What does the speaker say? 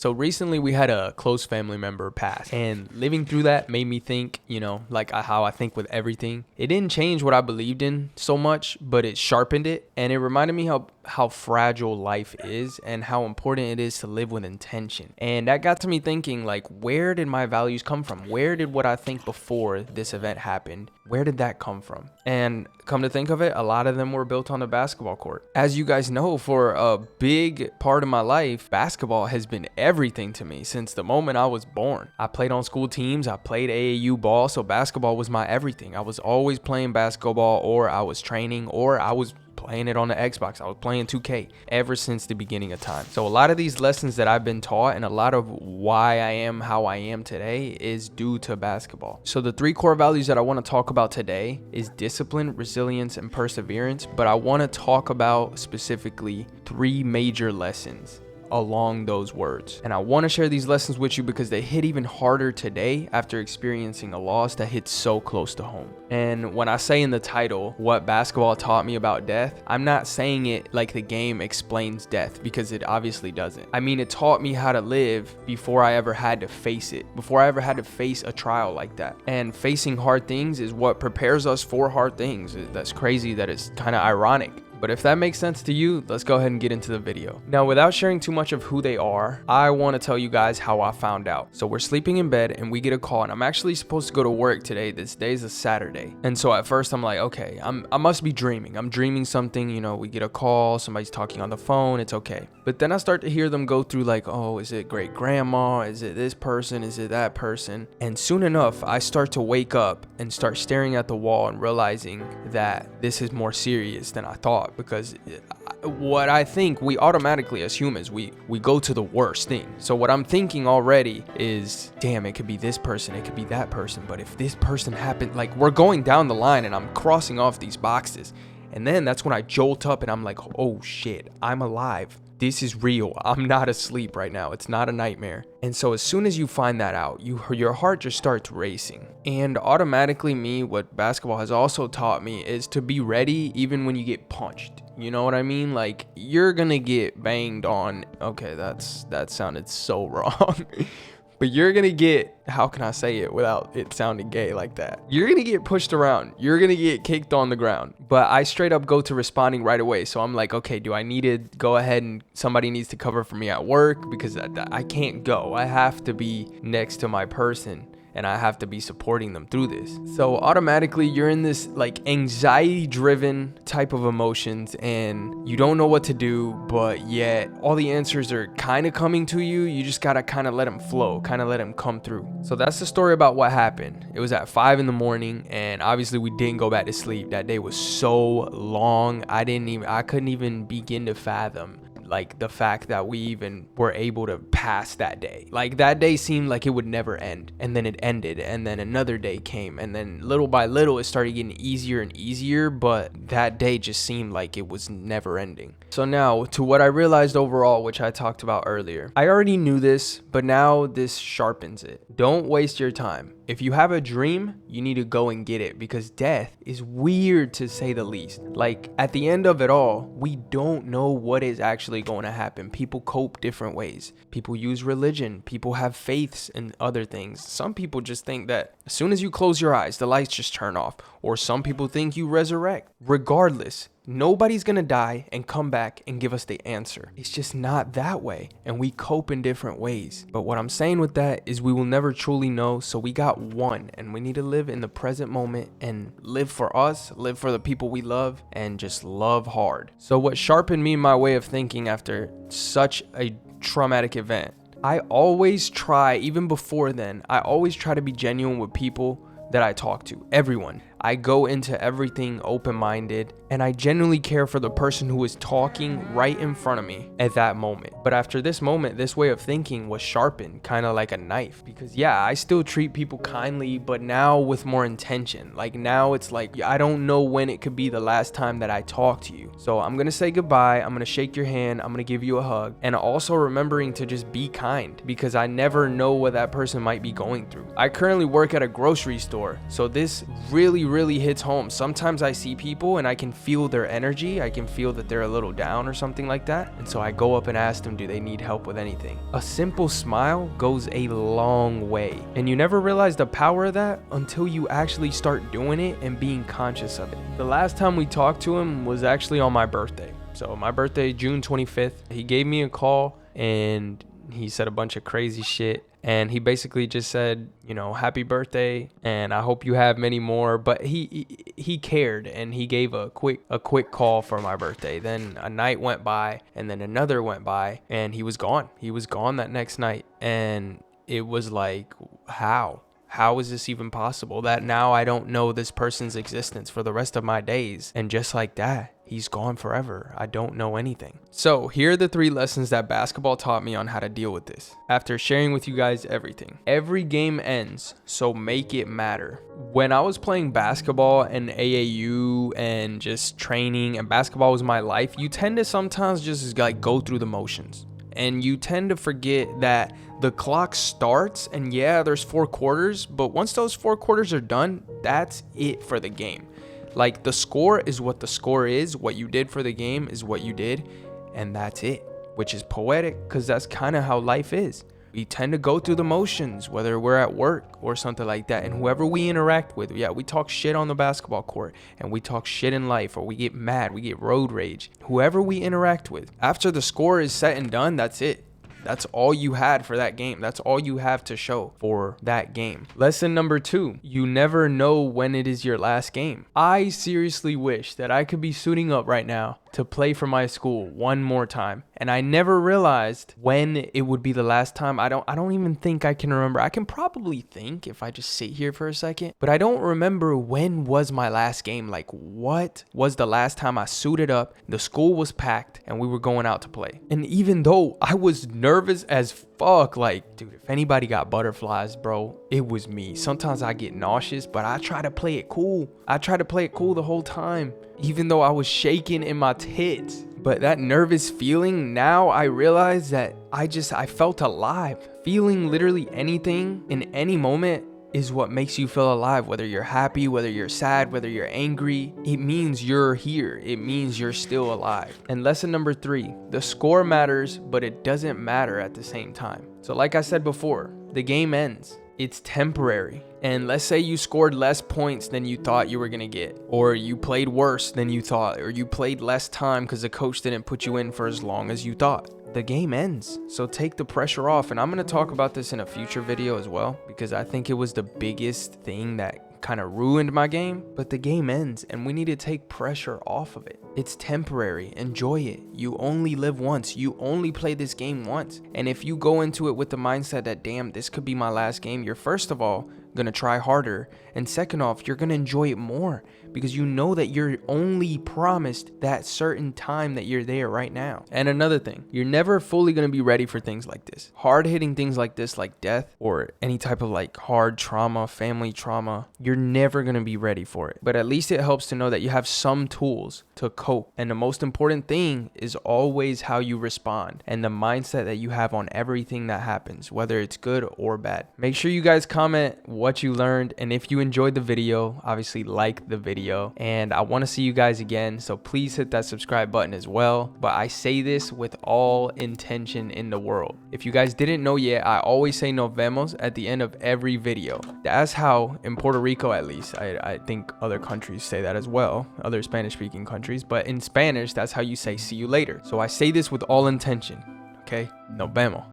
So recently we had a close family member pass, and living through that made me think, like how I think with everything. It didn't change what I believed in so much, but it sharpened it, and it reminded me how fragile life is and how important it is to live with intention. And that got to me thinking, like, where did my values come from? Where did what I think before this event happened, where did that come from? And come to think of it, a lot of them were built on a basketball court. As you guys know, for a big part of my life, basketball has been everything to me since the moment I was born. I played on school teams, I played AAU ball, so basketball was my everything. I was always playing basketball, or I was training, or I was playing it on the Xbox. I was playing 2K ever since the beginning of time. So a lot of these lessons that I've been taught and a lot of why I am how I am today is due to basketball. So the 3 core values that I want to talk about today is discipline, resilience, and perseverance. But I want to talk about specifically 3 major lessons along those words. And I want to share these lessons with you because they hit even harder today after experiencing a loss that hits so close to home. And when I say in the title, what basketball taught me about death, I'm not saying it like the game explains death, because it obviously doesn't. I mean, it taught me how to live before I ever had to face it, before I ever had to face a trial like that. And facing hard things is what prepares us for hard things. That's crazy that it's kind of ironic. But if that makes sense to you, let's go ahead and get into the video. Now, without sharing too much of who they are, I want to tell you guys how I found out. So we're sleeping in bed and we get a call, and I'm actually supposed to go to work today. This day's a Saturday. And so at first I'm like, okay, I must be dreaming. I'm dreaming something, we get a call, somebody's talking on the phone, it's okay. But then I start to hear them go through like, oh, is it great grandma? Is it this person? Is it that person? And soon enough, I start to wake up and start staring at the wall and realizing that this is more serious than I thought. Because what I think, we automatically as humans, we go to the worst thing. So what I'm thinking already is, damn, it could be this person, it could be that person. But if this person happened, like, we're going down the line and I'm crossing off these boxes. And then that's when I jolt up and I'm like, oh shit, I'm alive. This is real. I'm not asleep right now. It's not a nightmare. And so as soon as you find that out, your heart just starts racing. And automatically what basketball has also taught me is to be ready even when you get punched. You know what I mean? Like, you're gonna get banged on. Okay, that sounded so wrong. But you're gonna get, how can I say it without it sounding gay like that? You're gonna get pushed around. You're gonna get kicked on the ground. But I straight up go to responding right away. So I'm like, okay, do I need to go ahead and somebody needs to cover for me at work? Because I can't go. I have to be next to my person, and I have to be supporting them through this. So automatically you're in this like anxiety driven type of emotions, and you don't know what to do, but yet all the answers are kind of coming to you. You just gotta kind of let them flow, kind of let them come through. So that's the story about what happened. It was at 5 a.m, and obviously we didn't go back to sleep. That day was so long. I couldn't even begin to fathom like the fact that we even were able to pass that day. Like, that day seemed like it would never end, and then it ended, and then another day came, and then little by little it started getting easier and easier, but that day just seemed like it was never ending. So now to what I realized overall, which I talked about earlier. I already knew this, but now this sharpens it. Don't waste your time. If you have a dream, you need to go and get it, because death is weird to say the least. Like, at the end of it all, we don't know what is actually going to happen. People cope different ways. People use religion. People have faiths and other things. Some people just think that as soon as you close your eyes, the lights just turn off. Or some people think you resurrect. Regardless, nobody's gonna die and come back and give us the answer. It's just not that way, and we cope in different ways. But what I'm saying with that is we will never truly know, so we got one, and we need to live in the present moment and live for us, live for the people we love, and just love hard. So what sharpened me in my way of thinking after such a traumatic event, I always try, even before then, I always try to be genuine with people that I talk to, everyone. I go into everything open-minded, and I genuinely care for the person who is talking right in front of me at that moment. But after this moment, this way of thinking was sharpened, kind of like a knife. Because yeah, I still treat people kindly, but now with more intention. Like, now it's like, I don't know when it could be the last time that I talk to you. So I'm gonna say goodbye, I'm gonna shake your hand, I'm gonna give you a hug, and also remembering to just be kind, because I never know what that person might be going through. I currently work at a grocery store, so this really really hits home. Sometimes I see people and I can feel their energy. I can feel that they're a little down or something like that. And so I go up and ask them, do they need help with anything? A simple smile goes a long way. And you never realize the power of that until you actually start doing it and being conscious of it. The last time we talked to him was actually on my birthday. So my birthday, June 25th, he gave me a call and he said a bunch of crazy shit. And he basically just said, you know, happy birthday, and I hope you have many more. But he cared, and he gave a quick call for my birthday. Then a night went by, and then another went by, and he was gone. He was gone that next night, and it was like, how? How is this even possible? That now I don't know this person's existence for the rest of my days. And just like that, he's gone forever. I don't know anything. So here are the 3 lessons that basketball taught me on how to deal with this. After sharing with you guys everything. Every game ends, so make it matter. When I was playing basketball and AAU and just training, and basketball was my life, you tend to sometimes just like go through the motions. And you tend to forget that the clock starts, and yeah, there's 4 quarters, but once those 4 quarters are done, that's it for the game. Like, the score is what the score is. What you did for the game is what you did, and that's it, which is poetic because that's kind of how life is. We tend to go through the motions, whether we're at work or something like that. And whoever we interact with, yeah, we talk shit on the basketball court, and we talk shit in life, or we get mad, we get road rage. Whoever we interact with, after the score is set and done, that's it. That's all you had for that game. That's all you have to show for that game. Lesson number 2, you never know when it is your last game. I seriously wish that I could be suiting up right now to play for my school one more time. And I never realized when it would be the last time. I don't even think I can remember. I can probably think if I just sit here for a second, but I don't remember when was my last game. Like, what was the last time I suited up, the school was packed, and we were going out to play? And even though I was nervous as fuck, like, dude, if anybody got butterflies, bro, it was me. Sometimes I get nauseous, but I try to play it cool. I try to play it cool the whole time, even though I was shaking in my tits. But that nervous feeling, now I realize that I felt alive. Feeling literally anything in any moment is what makes you feel alive. Whether you're happy, whether you're sad, whether you're angry, it means you're here. It means you're still alive. And lesson number 3, the score matters, but it doesn't matter at the same time. So like I said before, the game ends. It's temporary. And let's say you scored less points than you thought you were going to get, or you played worse than you thought, or you played less time because the coach didn't put you in for as long as you thought. The game ends. So take the pressure off. And I'm going to talk about this in a future video as well, because I think it was the biggest thing that kind of ruined my game. But the game ends, and we need to take pressure off of it. It's temporary. Enjoy it. You only live once. You only play this game once. And if you go into it with the mindset that, damn, this could be my last game, you're first of all gonna try harder, and second off, you're gonna enjoy it more because you know that you're only promised that certain time that you're there right now. And another thing, you're never fully gonna be ready for things like this. Hard-hitting things like this, like death or any type of like hard trauma, family trauma, you're never gonna be ready for it. But at least it helps to know that you have some tools to cope. And the most important thing is always how you respond and the mindset that you have on everything that happens, whether it's good or bad. Make sure you guys comment what you learned, and if you enjoyed the video, obviously like the video. And I want to see you guys again, so please hit that subscribe button as well. But I say this with all intention in the world. If you guys didn't know yet, I always say nos vemos at the end of every video. That's how, in Puerto Rico at least, I think other countries say that as well, other Spanish speaking countries, but in Spanish that's how you say see you later. So I say this with all intention. Okay, nos vemos.